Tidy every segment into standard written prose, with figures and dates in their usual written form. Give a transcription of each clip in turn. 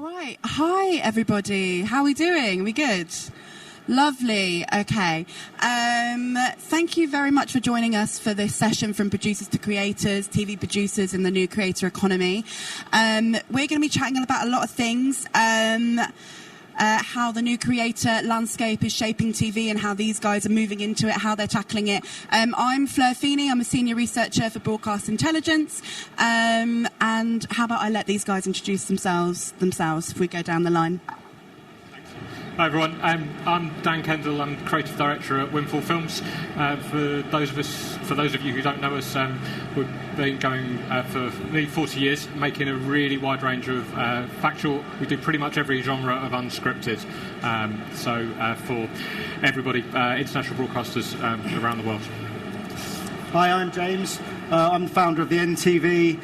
All right. Hi, everybody. How are we doing? We good? Lovely. Okay. Thank you very much for joining us for this session from producers to creators, TV producers in the new creator economy. We're going to be chatting about a lot of things. How the new creator landscape is shaping TV and how these guys are moving into it, how they're tackling it. I'm Fleur Feeney. I'm a senior researcher for broadcast intelligence. And how about I let these guys introduce themselves if we go down the line. Hi everyone, I'm Dan Kendall. I'm creative director at Windfall Films. For those of you who don't know us, we've been going for nearly 40 years, making a really wide range of factual. We do pretty much every genre of unscripted. For everybody, international broadcasters around the world. Hi, I'm James. I'm the founder of the NTV.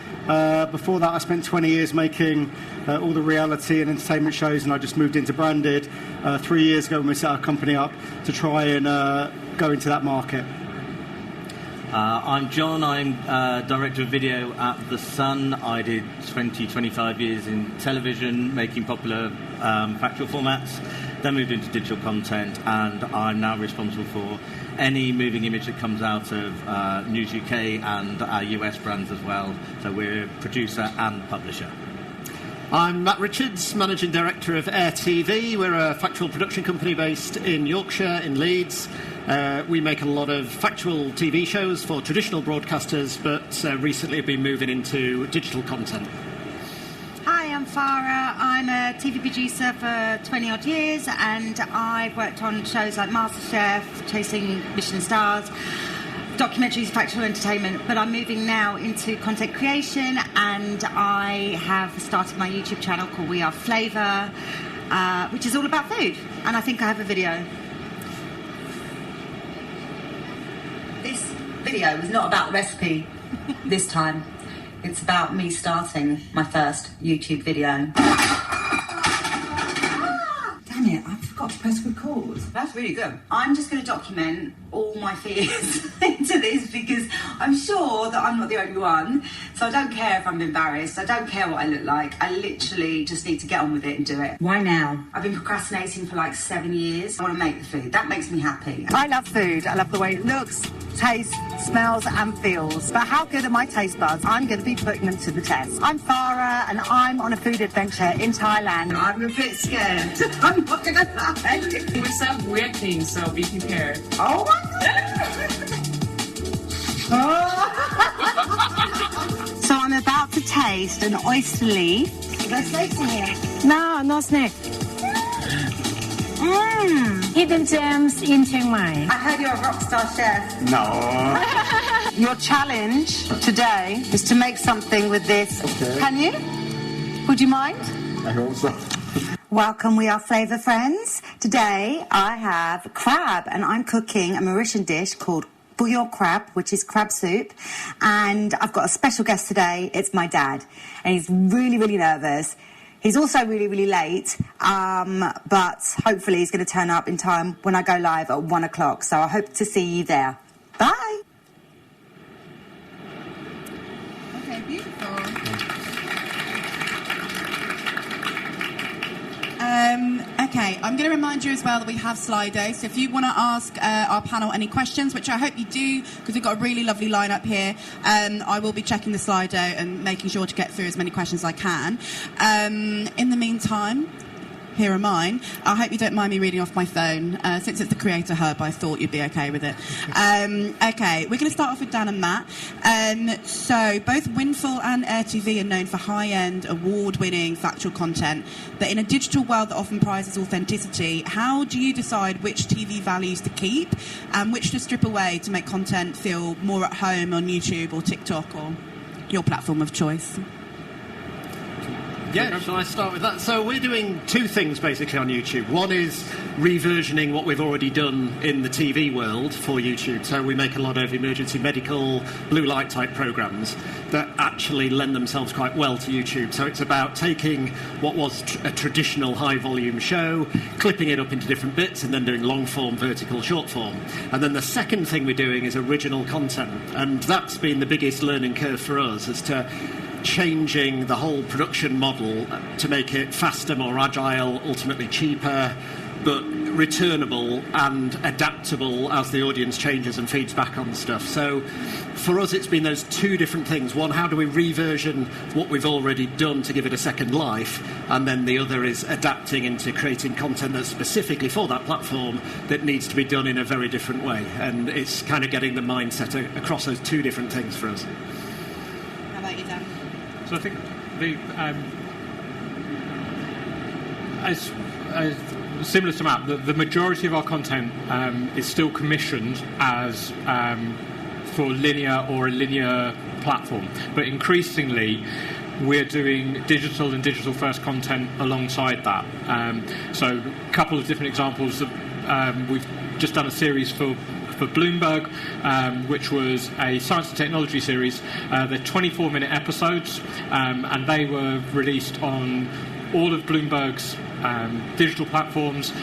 Before that, I spent 20 years making all the reality and entertainment shows, and I just moved into branded 3 years ago when we set our company up to try and go into that market. I'm John. I'm director of video at The Sun. I did 25 years in television, making popular factual formats, then moved into digital content, and I'm now responsible for any moving image that comes out of News UK and our US brands as well. So we're producer and publisher. I'm Matt Richards, Managing Director of Air TV. We're a factual production company based in Yorkshire, in Leeds. We make a lot of factual TV shows for traditional broadcasters, but recently have been moving into digital content. Hi, I'm Farah. I'm a TV producer for 20 odd years, and I've worked on shows like MasterChef, Chasing Michelin Stars, documentaries, factual entertainment, but I'm moving now into content creation, and I have started my YouTube channel called We Are Flavour, which is all about food, and I think I have a video. This video is not about the recipe this time. It's about me starting my first YouTube video. Damn it, I forgot to press record. That's really good. I'm just going to document all my fears into this because I'm sure that I'm not the only one. So I don't care if I'm embarrassed. I don't care what I look like. I literally just need to get on with it and do it. Why now? I've been procrastinating for like 7 years. I want to make the food. That makes me happy. I love food. I love the way it looks, tastes, smells and feels. But how good are my taste buds? I'm going to be putting them to the test. I'm Farah and I'm on a food adventure in Thailand. I'm a bit scared. I'm not going to lie. We serve weird things, so be prepared. Oh my God. So I'm about to taste an oyster leaf. There's snakes in here. No snake. Hidden gems in Chiang Mai. I heard you're a rock star chef. No. Your challenge today is to make something with this. Okay. Can you? Would you mind? I hope so. Welcome, We Are Flavour friends. Today I have crab and I'm cooking a Mauritian dish called bouillon crab, which is crab soup. And I've got a special guest today. It's my dad. And he's really, really nervous. He's also really, really late, but hopefully he's going to turn up in time when I go live at 1 o'clock. So I hope to see you there. Bye. Okay, beautiful. Okay, I'm going to remind you as well that we have Slido. So if you want to ask our panel any questions, which I hope you do, because we've got a really lovely lineup here, I will be checking the Slido and making sure to get through as many questions as I can. In the meantime, here are mine. I hope you don't mind me reading off my phone. Since it's the Creator Hub, I thought you'd be okay with it. Okay, we're going to start off with Dan and Matt. So both Windfall and Air TV are known for high-end, award-winning factual content that in a digital world that often prizes authenticity, how do you decide which TV values to keep and which to strip away to make content feel more at home on YouTube or TikTok or your platform of choice? Yeah, shall I start with that? So we're doing two things basically on YouTube. One is reversioning what we've already done in the TV world for YouTube. So we make a lot of emergency medical, blue light type programmes that actually lend themselves quite well to YouTube. So it's about taking what was a traditional high volume show, clipping it up into different bits and then doing long form, vertical, short form. And then the second thing we're doing is original content. And that's been the biggest learning curve for us as to changing the whole production model to make it faster, more agile, ultimately cheaper, but returnable and adaptable as the audience changes and feeds back on stuff. So for us, it's been those two different things. One, how do we reversion what we've already done to give it a second life? And then the other is adapting into creating content that's specifically for that platform that needs to be done in a very different way. And it's kind of getting the mindset across those two different things for us. How about you, Dan? So I think as similar to Matt, the majority of our content is still commissioned as for linear or a linear platform, but increasingly we're doing digital and digital first content alongside that. So a couple of different examples. We've just done a series for Bloomberg, which was a science and technology series. They're 24-minute episodes, and they were released on all of Bloomberg's digital platforms.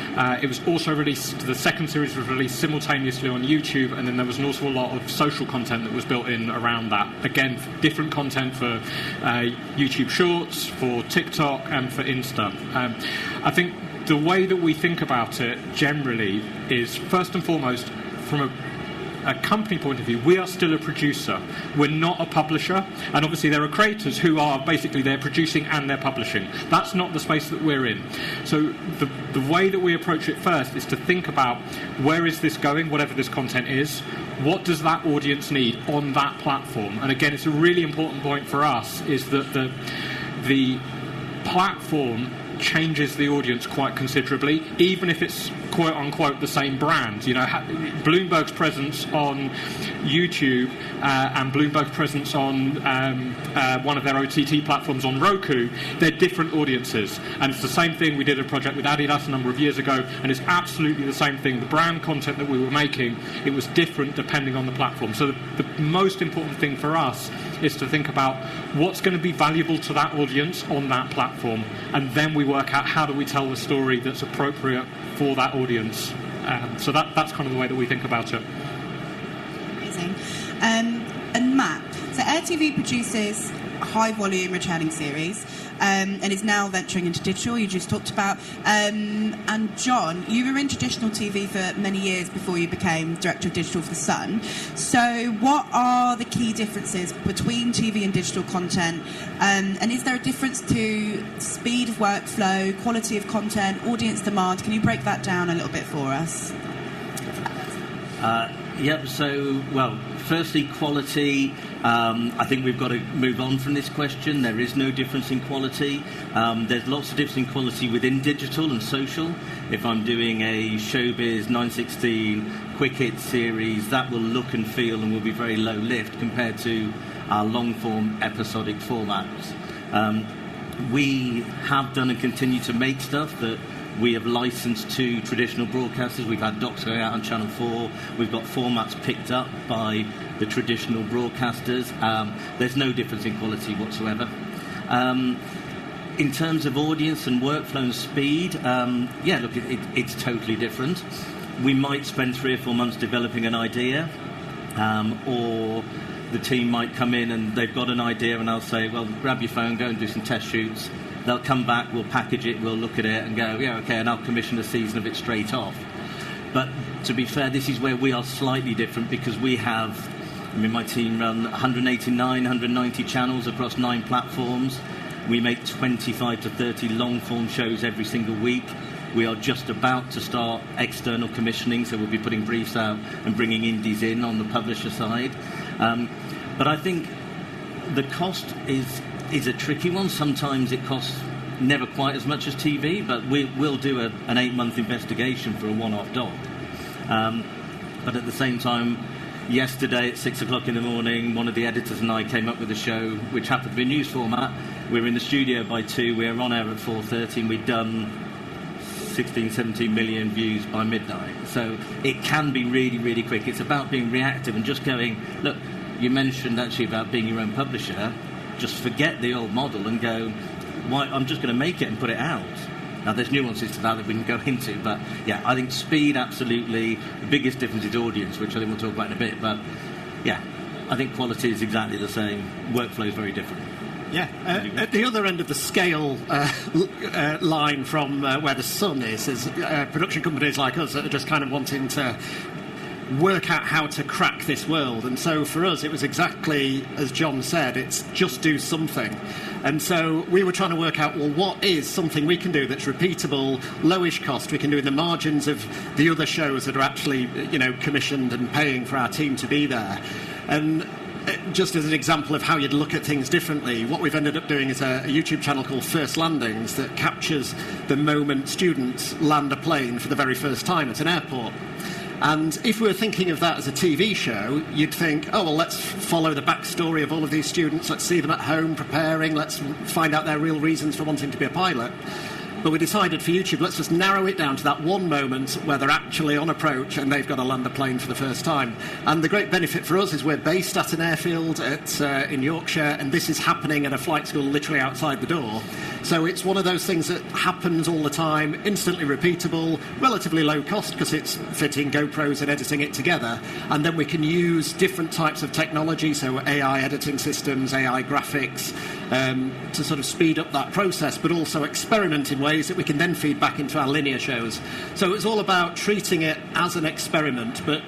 It was also released, the second series was released simultaneously on YouTube, and then there was an awful lot of social content that was built in around that. Again, different content for YouTube Shorts, for TikTok, and for Insta. I think the way that we think about it generally is, first and foremost, from a company point of view, we are still a producer. We're not a publisher, and obviously there are creators who are basically they're producing and they're publishing. That's not the space that we're in. So the way that we approach it first is to think about where is this going, whatever this content is, what does that audience need on that platform? And again, it's a really important point for us is that the platform changes the audience quite considerably, even if it's quote unquote the same brand. You know, Bloomberg's presence on YouTube and Bloomberg's presence on one of their OTT platforms on Roku, they're different audiences. And it's the same thing. We did a project with Adidas a number of years ago, and it's absolutely the same thing. The brand content that we were making, it was different depending on the platform. So the most important thing for us is to think about what's going to be valuable to that audience on that platform, and then we work out how do we tell the story that's appropriate for that audience. So that's kind of the way that we think about it. Amazing. And Matt, so RTV produces a high-volume returning series and is now venturing into digital, you just talked about. And John, you were in traditional TV for many years before you became Director of Digital for The Sun. So what are the key differences between TV and digital content? And is there a difference to speed of workflow, quality of content, audience demand? Can you break that down a little bit for us? Yep, so, well, firstly, quality. I think we've got to move on from this question. There is no difference in quality. There's lots of difference in quality within digital and social. If I'm doing a Showbiz 916 quick hit series, that will look and feel and will be very low lift compared to our long-form episodic formats. We have done and continue to make stuff that we have licensed to traditional broadcasters. We've had docs going out on Channel 4. We've got formats picked up by the traditional broadcasters. There's no difference in quality whatsoever. In terms of audience and workflow and speed, it's totally different. We might spend 3 or 4 months developing an idea, or the team might come in and they've got an idea and I'll say, well, grab your phone, go and do some test shoots. They'll come back, we'll package it, we'll look at it and go, yeah, okay, and I'll commission a season of it straight off. But to be fair, this is where we are slightly different because we have, my team run 189, 190 channels across 9 platforms. We make 25 to 30 long-form shows every single week. We are just about to start external commissioning, so we'll be putting briefs out and bringing indies in on the publisher side. But I think the cost is a tricky one. Sometimes it costs never quite as much as TV, but we'll do an 8-month investigation for a one-off doc. But at the same time, yesterday at 6 o'clock in the morning, one of the editors and I came up with a show which happened to be a news format. We were in the studio by 2, we were on air at 4:30, and we'd done 16, 17 million views by midnight. So it can be really, really quick. It's about being reactive and just going, look, you mentioned actually about being your own publisher. Just forget the old model and go, why, I'm just going to make it and put it out. Now, there's nuances to that we can go into, but yeah, I think speed, absolutely. The biggest difference is audience, which I think we'll talk about in a bit, but yeah, I think quality is exactly the same. Workflow is very different. Yeah, at the other end of the scale line from where the Sun is production companies like us that are just kind of wanting to work out how to crack this world. And so for us, it was exactly as John said, it's just do something. And so we were trying to work out, well, what is something we can do that's repeatable, lowish cost, we can do in the margins of the other shows that are actually, commissioned and paying for our team to be there. And just as an example of how you'd look at things differently, what we've ended up doing is a YouTube channel called First Landings that captures the moment students land a plane for the very first time at an airport. And if we were thinking of that as a TV show, you'd think, oh, well, let's follow the backstory of all of these students, let's see them at home preparing, let's find out their real reasons for wanting to be a pilot. But we decided for YouTube, let's just narrow it down to that one moment where they're actually on approach and they've got to land the plane for the first time. And the great benefit for us is we're based at an airfield in Yorkshire, and this is happening at a flight school literally outside the door. So it's one of those things that happens all the time, instantly repeatable, relatively low cost because it's fitting GoPros and editing it together. And then we can use different types of technology, so AI editing systems, AI graphics, to sort of speed up that process, but also experiment in ways that we can then feed back into our linear shows. So it's all about treating it as an experiment, but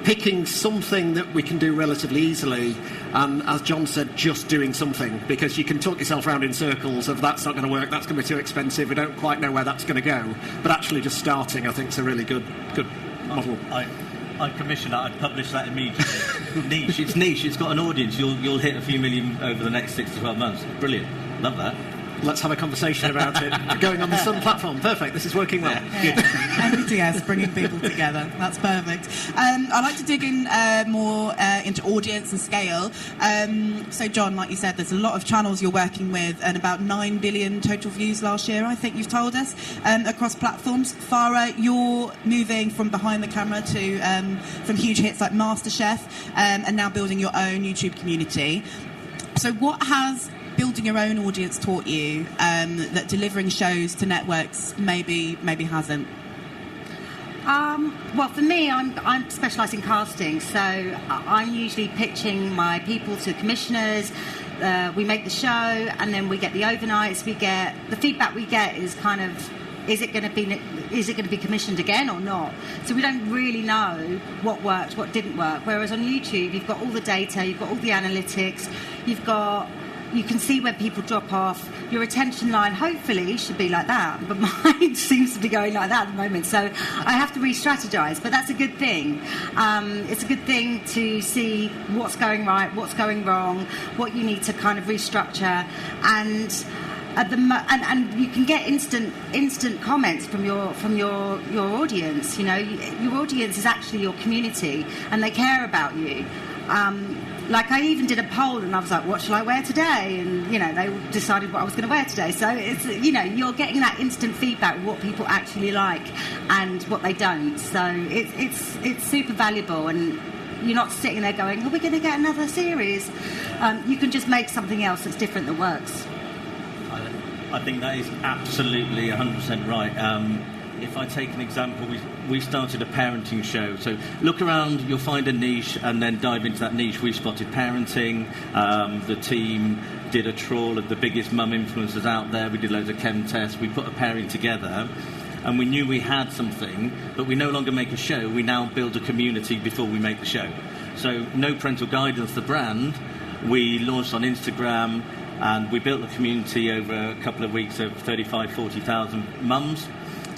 picking something that we can do relatively easily, and as John said, just doing something, because you can talk yourself around in circles of that's not going to work, that's going to be too expensive, we don't quite know where that's going to go, but actually just starting, I think, is a really good model. I'd commission that, I'd publish that immediately. It's niche, it's got an audience, you'll hit a few million over the next 6 to 12 months. Brilliant, love that. Let's have a conversation about it. Going on the Sun platform. Perfect. This is working well. Good. MBTS, bringing people together. That's perfect. I'd like to dig in more into audience and scale. So, John, like you said, there's a lot of channels you're working with and about 9 billion total views last year, I think you've told us, across platforms. Farah, you're moving from behind the camera to from huge hits like MasterChef and now building your own YouTube community. So what has building your own audience taught you that delivering shows to networks maybe hasn't? Well, for me, I'm specialised in casting, so I'm usually pitching my people to commissioners. We make the show, and then we get the overnights. The feedback we get is kind of, is it going to be commissioned again or not? So we don't really know what worked, what didn't work. Whereas on YouTube, you've got all the data, you've got all the analytics, you can see when people drop off. Your attention line, hopefully, should be like that, but mine seems to be going like that at the moment. So I have to re-strategize, but that's a good thing. It's a good thing to see what's going right, what's going wrong, what you need to kind of restructure, and you can get instant comments from your audience. Your audience is actually your community, and they care about you. Like I even did a poll, and I was like, "What shall I wear today?" And they decided what I was going to wear today. So it's you're getting that instant feedback of what people actually like and what they don't. So it's super valuable, and you're not sitting there going, "Are we going to get another series?" You can just make something else that's different that works. I think that is absolutely 100% right. If I take an example, we started a parenting show. So look around, you'll find a niche, and then dive into that niche. We spotted parenting. The team did a trawl of the biggest mum influencers out there. We did loads of chem tests. We put a pairing together, and we knew we had something, but we no longer make a show. We now build a community before we make the show. So no parental guidance, the brand. We launched on Instagram, and we built a community over a couple of weeks of 35,000, 40,000 mums.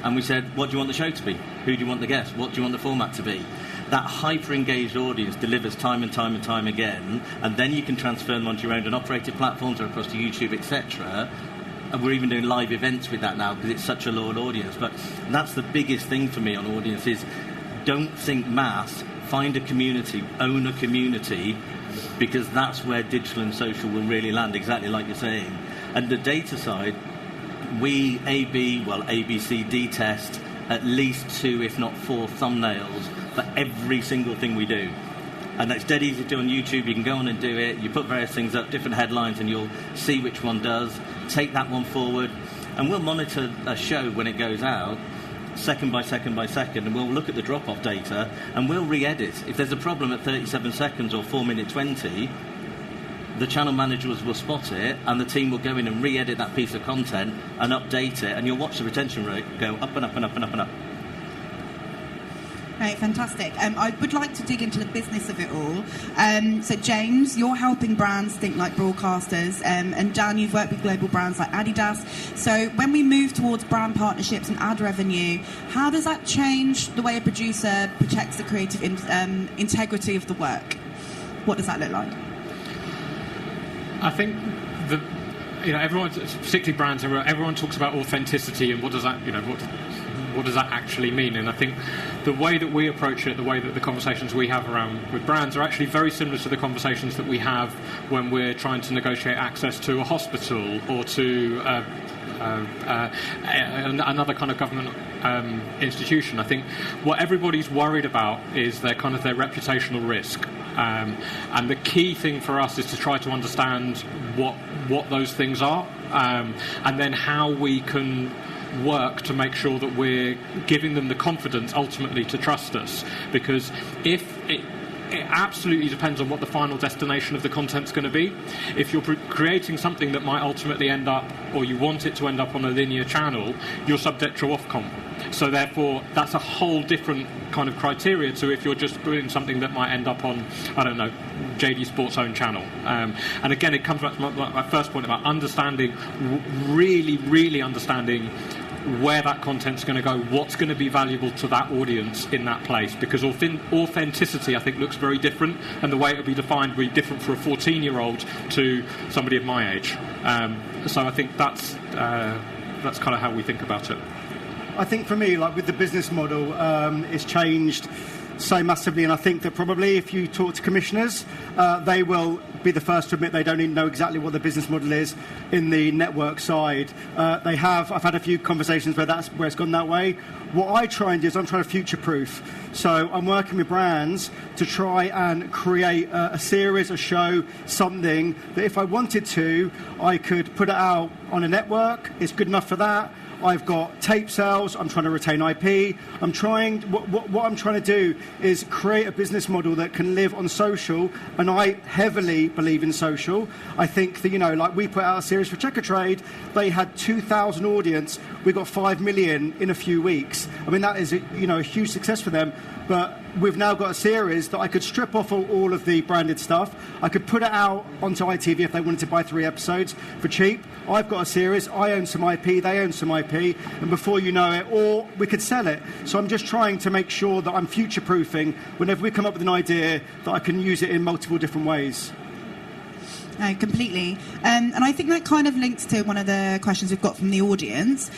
And we said, what do you want the show to be? Who do you want the guest? What do you want the format to be? That hyper-engaged audience delivers time and time and time again, and then you can transfer them onto your owned and operated platforms or across to YouTube, etc. And we're even doing live events with that now because it's such a loyal audience. But that's the biggest thing for me on audience is don't think mass, find a community, own a community, because that's where digital and social will really land, exactly like you're saying. And the data side, we ABCD test at least 2, if not 4 thumbnails for every single thing we do. And that's dead easy to do on YouTube. You can go on and do it. You put various things up, different headlines, and you'll see which one does. Take that one forward. And we'll monitor a show when it goes out, second by second by second, and we'll look at the drop-off data, and we'll re-edit. If there's a problem at 37 seconds or 4 minute 20, the channel managers will spot it, and the team will go in and re-edit that piece of content and update it, and you'll watch the retention rate go up and up and up and up and up. Right, fantastic. I would like to dig into the business of it all. So, James, you're helping brands think like broadcasters, and Dan, you've worked with global brands like Adidas. So, when we move towards brand partnerships and ad revenue, how does that change the way a producer protects the creative integrity of the work? What does that look like? I think everyone, particularly brands, everyone talks about authenticity and what does that, what does that actually mean? And I think the way that we approach it, the way that the conversations we have around with brands are actually very similar to the conversations that we have when we're trying to negotiate access to a hospital or to another kind of government institution. I think what everybody's worried about is their reputational risk. And the key thing for us is to try to understand what those things are, and then how we can work to make sure that we're giving them the confidence ultimately to trust us. Because if it absolutely depends on what the final destination of the content's going to be. If you're creating something that might ultimately end up, or you want it to end up on a linear channel, you're subject to Ofcom. So therefore, that's a whole different kind of criteria to if you're just doing something that might end up on, I don't know, JD Sports' own channel. And again, it comes back to my first point about understanding, really understanding where that content's going to go, what's going to be valuable to that audience in that place, because authenticity, I think, looks very different, and the way it will be defined will be different for a 14-year-old to somebody of my age. So I think that's kind of how we think about it. I think for me, like with the business model, it's changed so massively, and I think that probably if you talk to commissioners, they will be the first to admit they don't even know exactly what the business model is in the network side. I've had a few conversations where it's gone that way. What I try and do is I'm trying to future-proof. So I'm working with brands to try and create a series, a show, something that if I wanted to, I could put it out on a network. It's good enough for that. I've got tape sales. I'm trying to retain IP. What I'm trying to do is create a business model that can live on social, and I heavily believe in social. I think that, like we put out a series for Checkatrade, they had 2,000 audience. We got 5 million in a few weeks. I mean, that is a huge success for them. But we've now got a series that I could strip off all of the branded stuff. I could put it out onto ITV if they wanted to buy 3 episodes for cheap. I've got a series. I own some IP. They own some IP. And before you know it, or we could sell it. So I'm just trying to make sure that I'm future-proofing whenever we come up with an idea that I can use it in multiple different ways. No, completely. And I think that kind of links to one of the questions we've got from the audience.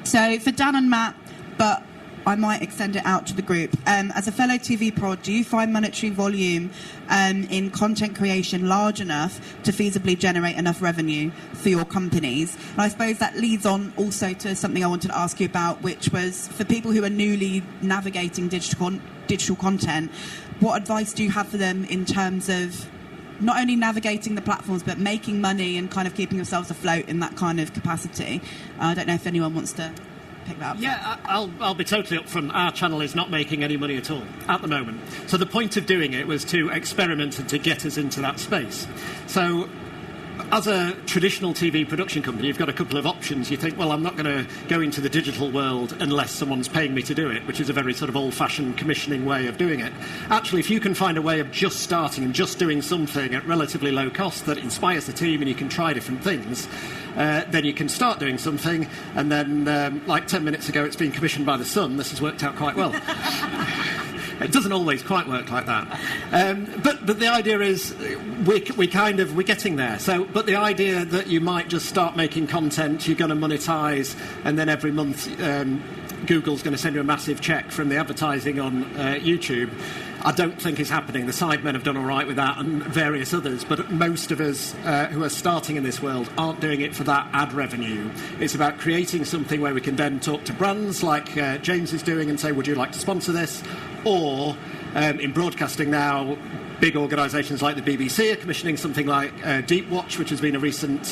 So for Dan and Matt, but I might extend it out to the group. As a fellow TV prod, do you find monetary volume in content creation large enough to feasibly generate enough revenue for your companies? And I suppose that leads on also to something I wanted to ask you about, which was for people who are newly navigating digital content, what advice do you have for them in terms of not only navigating the platforms but making money and kind of keeping yourselves afloat in that kind of capacity? I don't know if anyone wants to pick that up. Yeah, I'll be totally upfront. Our channel is not making any money at all at the moment. So the point of doing it was to experiment and to get us into that space. So as a traditional TV production company, you've got a couple of options. You think, well, I'm not going to go into the digital world unless someone's paying me to do it, which is a very sort of old-fashioned commissioning way of doing it. Actually, if you can find a way of just starting and just doing something at relatively low cost that inspires the team and you can try different things, then you can start doing something, and then, like 10 minutes ago, it's been commissioned by The Sun. This has worked out quite well. It doesn't always quite work like that. But the idea is we're getting there. So, but the idea that you might just start making content, you're going to monetize, and then every month Google's going to send you a massive check from the advertising on YouTube, I don't think is happening. The Sidemen have done all right with that, and various others, but most of us who are starting in this world aren't doing it for that ad revenue. It's about creating something where we can then talk to brands like James is doing and say, would you like to sponsor this? Or in broadcasting now, big organisations like the BBC are commissioning something like Deep Watch, which has been a recent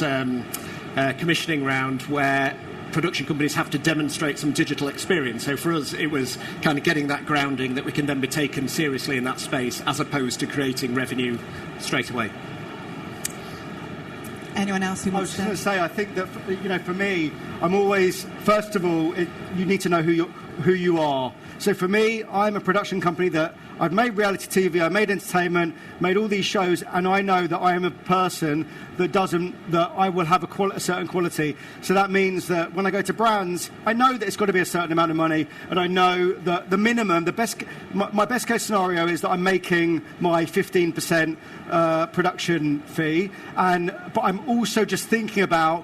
commissioning round where production companies have to demonstrate some digital experience. So for us, it was kind of getting that grounding that we can then be taken seriously in that space, as opposed to creating revenue straight away. Anyone else who I was wants just going to? to say, I think that for me, I'm always, first of all, you need to know who you are. So for me, I'm a production company that I've made reality TV, I made entertainment, made all these shows, and I know that I am a person that I will have a certain quality. So that means that when I go to brands, I know that it's got to be a certain amount of money, and I know that the minimum, my best case scenario is that I'm making my 15% production fee, but I'm also just thinking about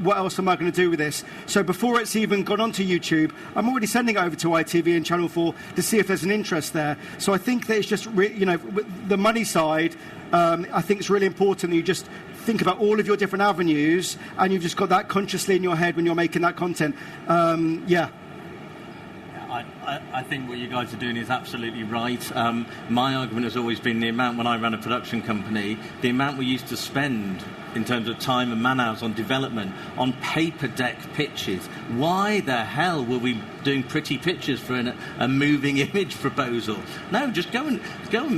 what else am I going to do with this. So before it's even gone onto YouTube, I'm already sending it over to ITV and Channel 4 to see if there's an interest there. So I think that it's just, the money side, I think it's really important that you just think about all of your different avenues, and you've just got that consciously in your head when you're making that content. I think what you guys are doing is absolutely right. My argument has always been the amount, when I ran a production company, the amount we used to spend in terms of time and man-hours on development, on paper deck pitches. Why the hell were we doing pretty pictures for a moving image proposal? No, just go and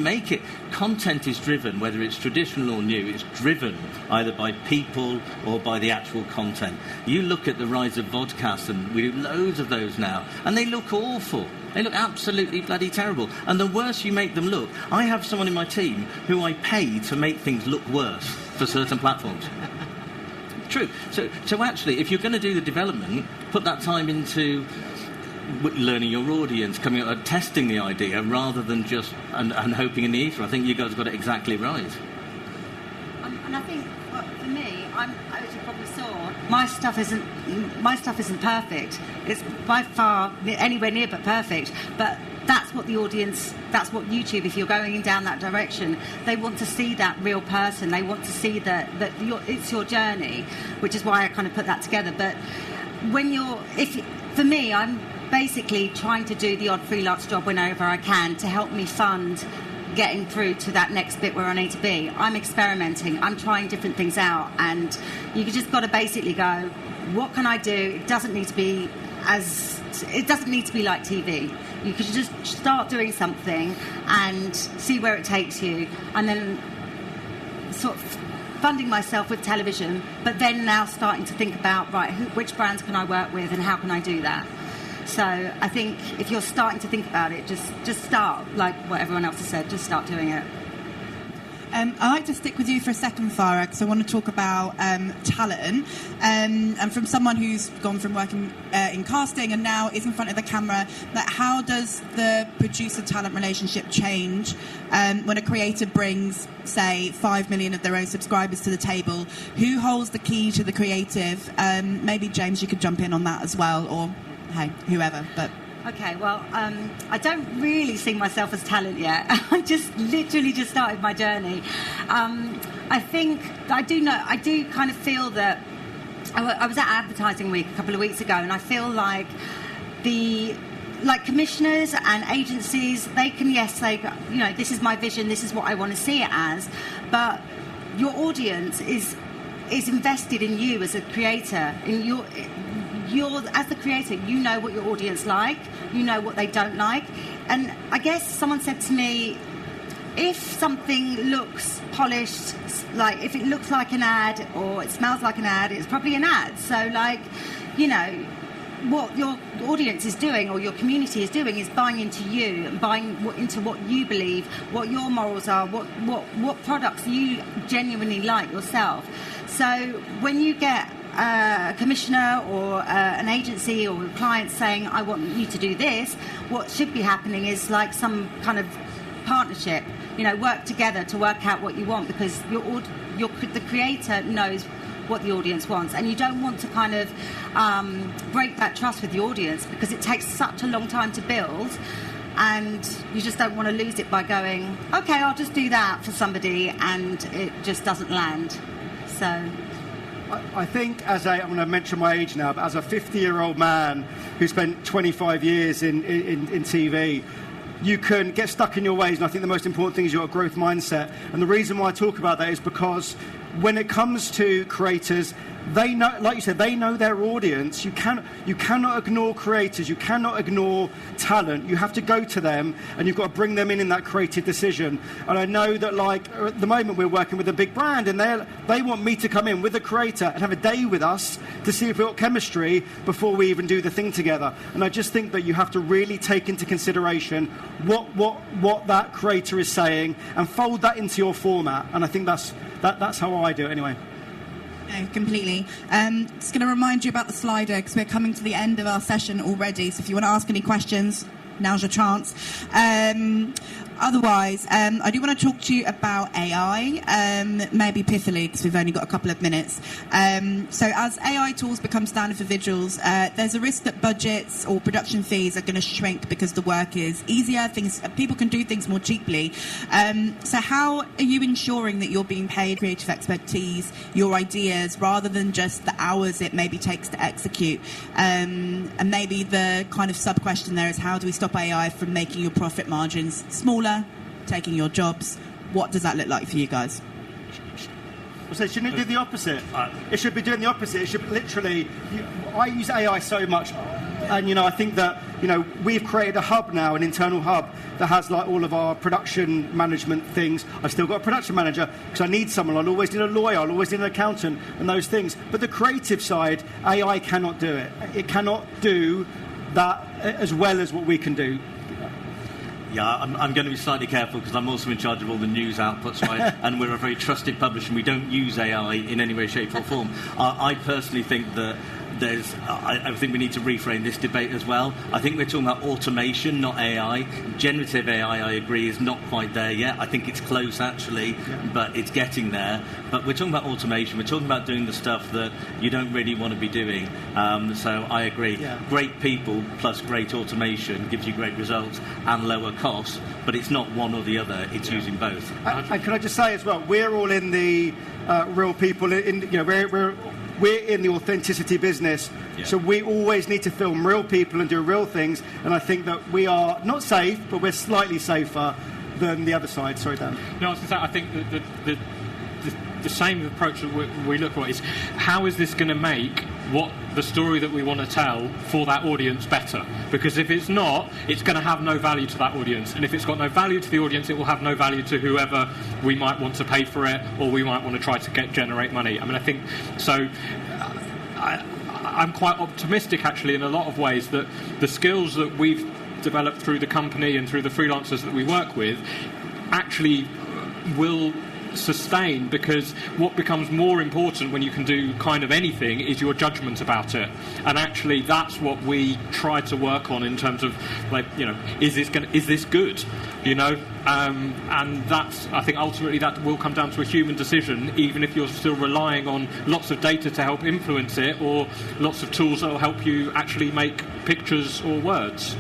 make it. Content is driven, whether it's traditional or new, it's driven either by people or by the actual content. You look at the rise of vodcasts, and we do loads of those now, and they look awful. They look absolutely bloody terrible. And the worse you make them look, I have someone in my team who I pay to make things look worse for certain platforms. True. So actually, if you're going to do the development, put that time into learning your audience, coming up, testing the idea, rather than just and hoping in the ether. I think you guys have got it exactly right. And I think, for me, as you probably saw, my stuff isn't perfect. It's by far anywhere near but perfect. But that's what the audience, that's what YouTube, if you're going in that direction, they want to see that real person. They want to see that it's your journey, which is why I kind of put that together. But for me, I'm basically trying to do the odd freelance job whenever I can to help me fund getting through to that next bit where I need to be. I'm experimenting, I'm trying different things out, and you just got to basically go, what can I do? It doesn't need to be like TV. You could just start doing something and see where it takes you, and then sort of funding myself with television, but then now starting to think about, which brands can I work with and how can I do that? So I think if you're starting to think about it, just start, like what everyone else has said, just start doing it. I'd like to stick with you for a second, Farah, because I want to talk about talent. And from someone who's gone from working in casting and now is in front of the camera, how does the producer-talent relationship change when a creator brings, say, 5 million of their own subscribers to the table? Who holds the key to the creative? Maybe, James, you could jump in on that as well, or, hey, whoever, but... Okay, well, I don't really see myself as talent yet. I literally just started my journey. I think I do kind of feel that I was at Advertising Week a couple of weeks ago, and I feel like commissioners and agencies, they can say, this is my vision, this is what I want to see it as, but your audience is invested in you as a creator, as the creator, you know what your audience like, you know what they don't like. And I guess someone said to me, if something looks polished, like if it looks like an ad or it smells like an ad, it's probably an ad. So what your audience is doing or your community is doing is buying into you and buying into what you believe, what your morals are, what products you genuinely like yourself. So when you get a commissioner or an agency or a client saying, I want you to do this, what should be happening is like some kind of partnership, work together to work out what you want, because the creator knows what the audience wants, and you don't want to kind of break that trust with the audience, because it takes such a long time to build, and you just don't want to lose it by going, okay, I'll just do that for somebody, and it just doesn't land. So I think I'm going to mention my age now, but as a 50-year-old man who spent 25 years in TV, you can get stuck in your ways, and I think the most important thing is your growth mindset. And the reason why I talk about that is because when it comes to creators, they know, like you said, they know their audience. You cannot ignore creators. You cannot ignore talent. You have to go to them, and you've got to bring them in that creative decision. And I know that, like, at the moment we're working with a big brand, and they want me to come in with a creator and have a day with us to see if we've got chemistry before we even do the thing together. And I just think that you have to really take into consideration what that creator is saying and fold that into your format. And I think that's how I do it anyway. No, completely. Just going to remind you about the Slido because we're coming to the end of our session already. So if you want to ask any questions, now's your chance. Otherwise, I do want to talk to you about AI, maybe pithily because we've only got a couple of minutes. So as AI tools become standard for visuals, there's a risk that budgets or production fees are going to shrink because the work is easier. People can do things more cheaply. So how are you ensuring that you're being paid creative expertise, your ideas, rather than just the hours it maybe takes to execute? And maybe the kind of sub-question there is, how do we stop AI from making your profit margins smaller, taking your jobs? What does that look like for you guys? So shouldn't it do the opposite? It should be doing the opposite. It should literally... I use AI so much, and, I think that, we've created a hub now, an internal hub, that has, like, all of our production management things. I've still got a production manager, because I need someone. I'll always need a lawyer. I'll always need an accountant, and those things. But the creative side, AI cannot do it. It cannot do that as well as what we can do. Yeah, I'm going to be slightly careful because I'm also in charge of all the news outputs, right? And we're a very trusted publisher and we don't use AI in any way, shape or form. I personally think that I think we need to reframe this debate as well. I think we're talking about automation, not AI. Generative AI, I agree, is not quite there yet. I think it's close, actually, but it's getting there. But we're talking about automation. We're talking about doing the stuff that you don't really want to be doing. So I agree. Yeah. Great people plus great automation gives you great results and lower costs, but it's not one or the other. It's using both. And can I just say as well, we're all in the real people. We're in the authenticity business, so we always need to film real people and do real things, and I think that we are not safe, but we're slightly safer than the other side. Sorry, Dan. No, I was going to say, I think that the same approach that we look at is, how is this going to make the story that we want to tell for that audience better? Because if it's not, it's going to have no value to that audience, and if it's got no value to the audience, it will have no value to whoever we might want to pay for it, or we might want to try to generate money. I mean, I think so. I'm quite optimistic, actually, in a lot of ways, that the skills that we've developed through the company and through the freelancers that we work with actually will sustain, because what becomes more important when you can do kind of anything is your judgment about it. And actually that's what we try to work on in terms of, like, is this good? And that's, I think ultimately that will come down to a human decision, even if you're still relying on lots of data to help influence it, or lots of tools that will help you actually make pictures or words.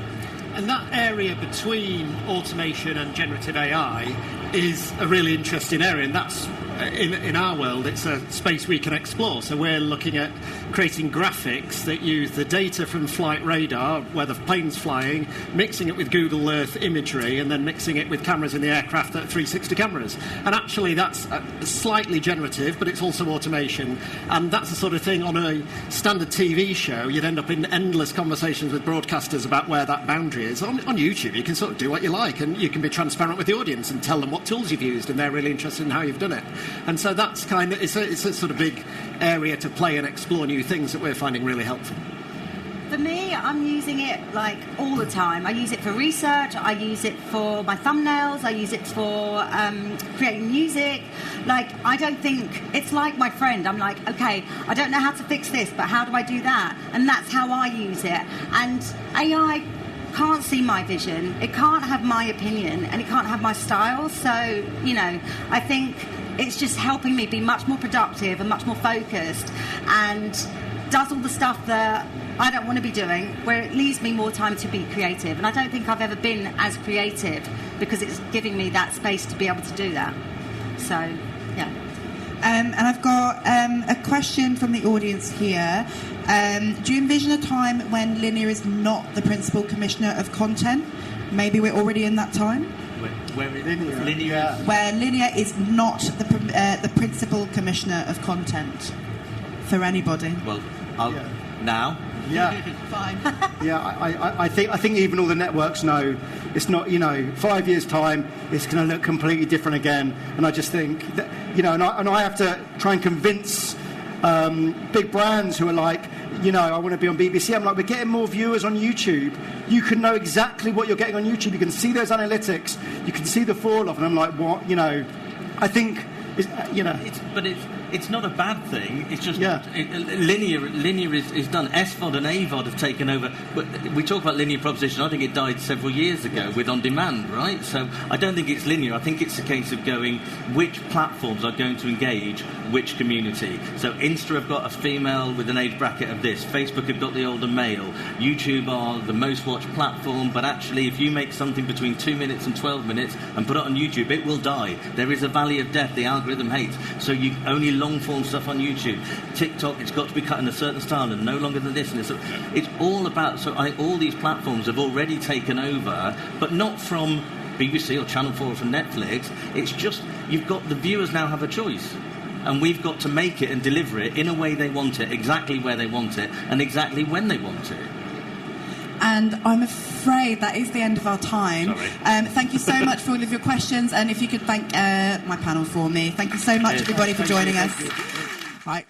And that area between automation and generative AI is a really interesting area, and that's, in our world, it's a space we can explore. So we're looking at creating graphics that use the data from flight radar, where the plane's flying, mixing it with Google Earth imagery, and then mixing it with cameras in the aircraft that are 360 cameras. And actually that's slightly generative, but it's also automation. And that's the sort of thing on a standard TV show, you'd end up in endless conversations with broadcasters about where that boundary is. On YouTube, you can sort of do what you like, and you can be transparent with the audience and tell them what tools you've used, and they're really interested in how you've done it. And so that's kind of, it's a sort of big area to play and explore new things that we're finding really helpful. For me, I'm using it like all the time. I use it for research, I use it for my thumbnails, I use it for creating music. Like, I don't think, it's like my friend. I'm like, okay, I don't know how to fix this, but how do I do that? And that's how I use it. And AI can't see my vision, it can't have my opinion, and it can't have my style. So, I think it's just helping me be much more productive and much more focused, and does all the stuff that I don't want to be doing, where it leaves me more time to be creative. And I don't think I've ever been as creative, because it's giving me that space to be able to do that. So, yeah. And I've got a question from the audience here. Do you envision a time when Linear is not the principal commissioner of content? Maybe we're already in that time. Where Linear where Linear is not the principal commissioner of content. for anybody. Well, Yeah. now. Yeah. Fine. Yeah, I think even all the networks know it's not, 5 years' time, it's going to look completely different again. And I just think that, and I have to try and convince big brands who are like, I want to be on BBC. I'm like, we're getting more viewers on YouTube. You can know exactly what you're getting on YouTube. You can see those analytics. You can see the fall off. And I'm like, what? I think, It's not a bad thing. It's just Yeah. linear is done. SVOD and AVOD have taken over. But we talk about linear proposition. I think it died several years ago with on demand, right? So I don't think it's linear. I think it's a case of going which platforms are going to engage which community. So Insta have got a female with an age bracket of this. Facebook have got the older male. YouTube are the most watched platform. But actually, if you make something between 2 minutes and 12 minutes and put it on YouTube, it will die. There is a valley of death. The algorithm hates. So you only long-form stuff on YouTube. TikTok, it's got to be cut in a certain style and no longer than this. And it's all about... So all these platforms have already taken over, but not from BBC or Channel 4 or from Netflix. It's just you've got... The viewers now have a choice. And we've got to make it and deliver it in a way they want it, exactly where they want it, and exactly when they want it. And I'm afraid that is the end of our time. Thank you so much for all of your questions. And if you could thank my panel for me. Thank you so much, everybody, for joining us. Right.